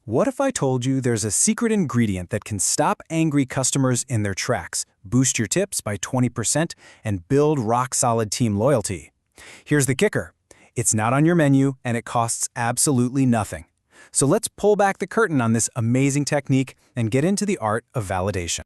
What if I told you there's a secret ingredient that can stop angry customers in their tracks, boost your tips by 20%, and build rock-solid team loyalty? Here's the kicker. It's not on your menu, and it costs absolutely nothing. So let's pull back the curtain on this amazing technique and get into the art of validation.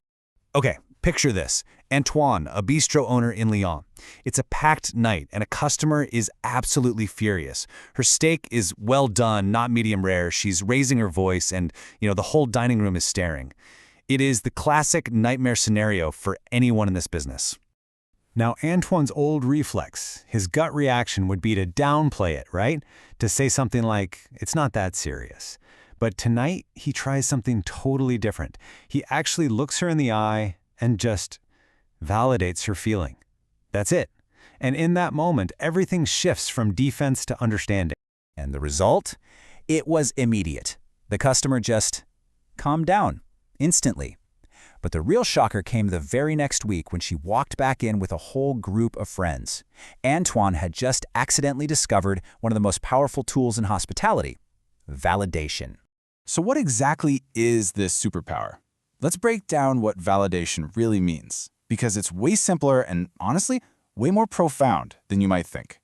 Okay, picture this. Antoine, a bistro owner in Lyon. It's a packed night, and a customer is absolutely furious. Her steak is well done, not medium rare. She's raising her voice, and the whole dining room is staring. It is the classic nightmare scenario for anyone in this business. Now, Antoine's old reflex, his gut reaction would be to downplay it, right? To say something like, it's not that serious. But tonight, he tries something totally different. He actually looks her in the eye and just validates her feeling. That's it. And in that moment, everything shifts from defense to understanding. And the result? It was immediate. The customer just calmed down instantly. But the real shocker came the very next week when she walked back in with a whole group of friends. Antoine had just accidentally discovered one of the most powerful tools in hospitality: validation. So what exactly is this superpower? Let's break down what validation really means, because it's way simpler and, honestly, way more profound than you might think.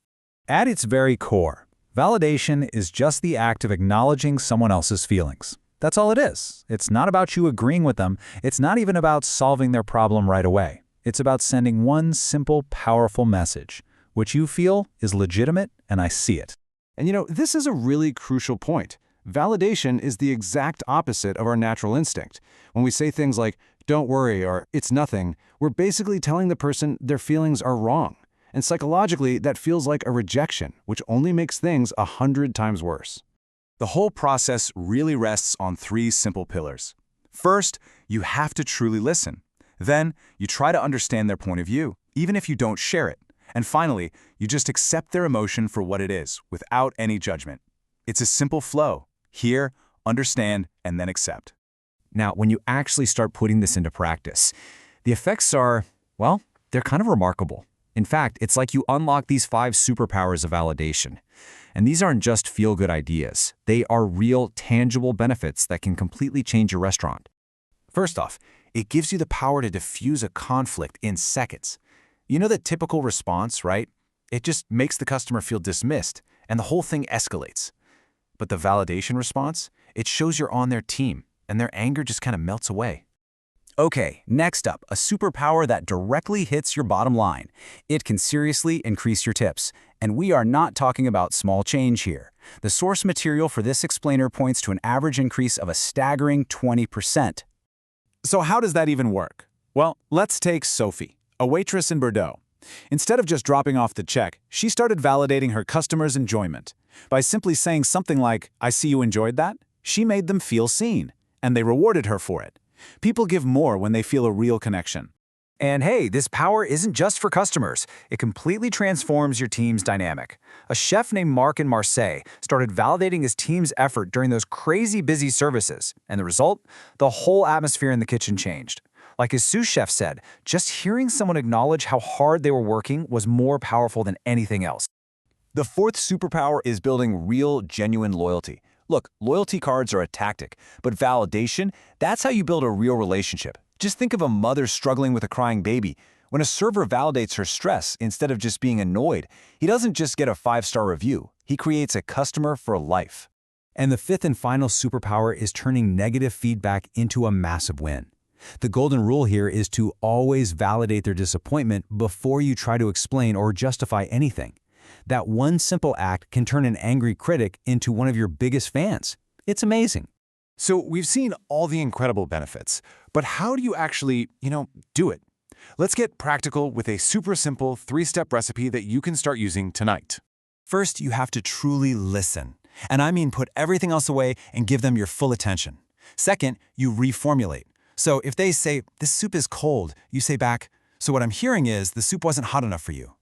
At its very core, validation is just the act of acknowledging someone else's feelings. That's all it is. It's not about you agreeing with them. It's not even about solving their problem right away. It's about sending one simple, powerful message, which you feel is legitimate, and I see it. And this is a really crucial point. Validation is the exact opposite of our natural instinct. When we say things like, "don't worry," or "it's nothing," we're basically telling the person their feelings are wrong. And psychologically, that feels like a rejection, which only makes things 100 times worse. The whole process really rests on 3 simple pillars. First, you have to truly listen. Then, you try to understand their point of view, even if you don't share it. And finally, you just accept their emotion for what it is, without any judgment. It's a simple flow. Hear, understand, and then accept. Now, when you actually start putting this into practice, the effects are, well, they're kind of remarkable. In fact, it's like you unlock these 5 superpowers of validation. And these aren't just feel-good ideas. They are real, tangible benefits that can completely change your restaurant. First off, it gives you the power to diffuse a conflict in seconds. You know the typical response, right? It just makes the customer feel dismissed, and the whole thing escalates. But the validation response, it shows you're on their team, and their anger just kind of melts away. Okay, next up, a superpower that directly hits your bottom line. It can seriously increase your tips. And we are not talking about small change here. The source material for this explainer points to an average increase of a staggering 20%. So how does that even work? Well, let's take Sophie, a waitress in Bordeaux. Instead of just dropping off the check, she started validating her customers' enjoyment. By simply saying something like, "I see you enjoyed that," she made them feel seen, and they rewarded her for it. People give more when they feel a real connection. And hey, this power isn't just for customers. It completely transforms your team's dynamic. A chef named Marc in Marseille started validating his team's effort during those crazy busy services. And the result? The whole atmosphere in the kitchen changed. Like his sous chef said, just hearing someone acknowledge how hard they were working was more powerful than anything else. The 4th superpower is building real, genuine loyalty. Look, loyalty cards are a tactic, but validation, that's how you build a real relationship. Just think of a mother struggling with a crying baby. When a server validates her stress instead of just being annoyed, he doesn't just get a 5-star review. He creates a customer for life. And the 5th and final superpower is turning negative feedback into a massive win. The golden rule here is to always validate their disappointment before you try to explain or justify anything. That one simple act can turn an angry critic into one of your biggest fans. It's amazing. So we've seen all the incredible benefits, but how do you actually, do it? Let's get practical with a super simple 3-step recipe that you can start using tonight. First, you have to truly listen. And I mean put everything else away and give them your full attention. Second, you reformulate. So if they say, "This soup is cold," you say back, "So what I'm hearing is the soup wasn't hot enough for you."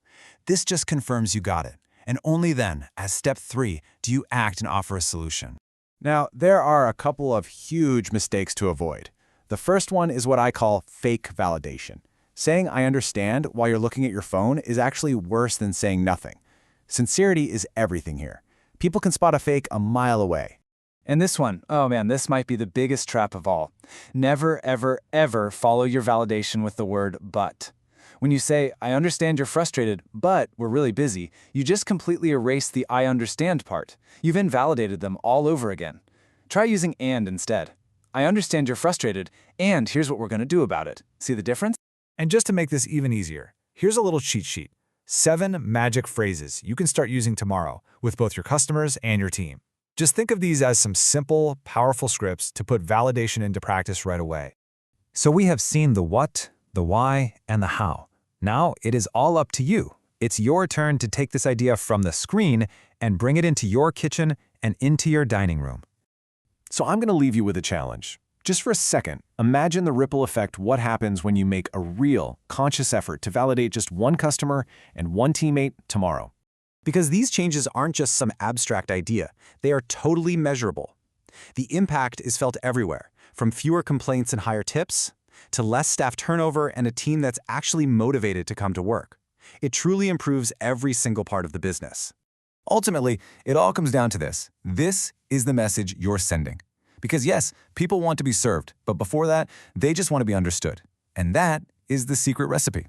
This just confirms you got it. And only then, as step 3, do you act and offer a solution. Now, there are a couple of huge mistakes to avoid. The first one is what I call fake validation. Saying "I understand" while you're looking at your phone is actually worse than saying nothing. Sincerity is everything here. People can spot a fake a mile away. And this one, oh man, this might be the biggest trap of all. Never, ever, ever follow your validation with the word but. When you say, I understand you're frustrated, but we're really busy, you just completely erase the I understand part. You've invalidated them all over again. Try using and instead. I understand you're frustrated, and here's what we're going to do about it. See the difference? And just to make this even easier, here's a little cheat sheet. 7 magic phrases you can start using tomorrow with both your customers and your team. Just think of these as some simple, powerful scripts to put validation into practice right away. So we have seen the what, the why, and the how. Now it is all up to you. It's your turn to take this idea from the screen and bring it into your kitchen and into your dining room. So I'm going to leave you with a challenge. Just for a second, imagine the ripple effect what happens when you make a real, conscious effort to validate just one customer and one teammate tomorrow. Because these changes aren't just some abstract idea, they are totally measurable. The impact is felt everywhere, from fewer complaints and higher tips, to less staff turnover and a team that's actually motivated to come to work. It truly improves every single part of the business. Ultimately, it all comes down to this. This is the message you're sending. Because yes, people want to be served, but before that, they just want to be understood. And that is the secret recipe.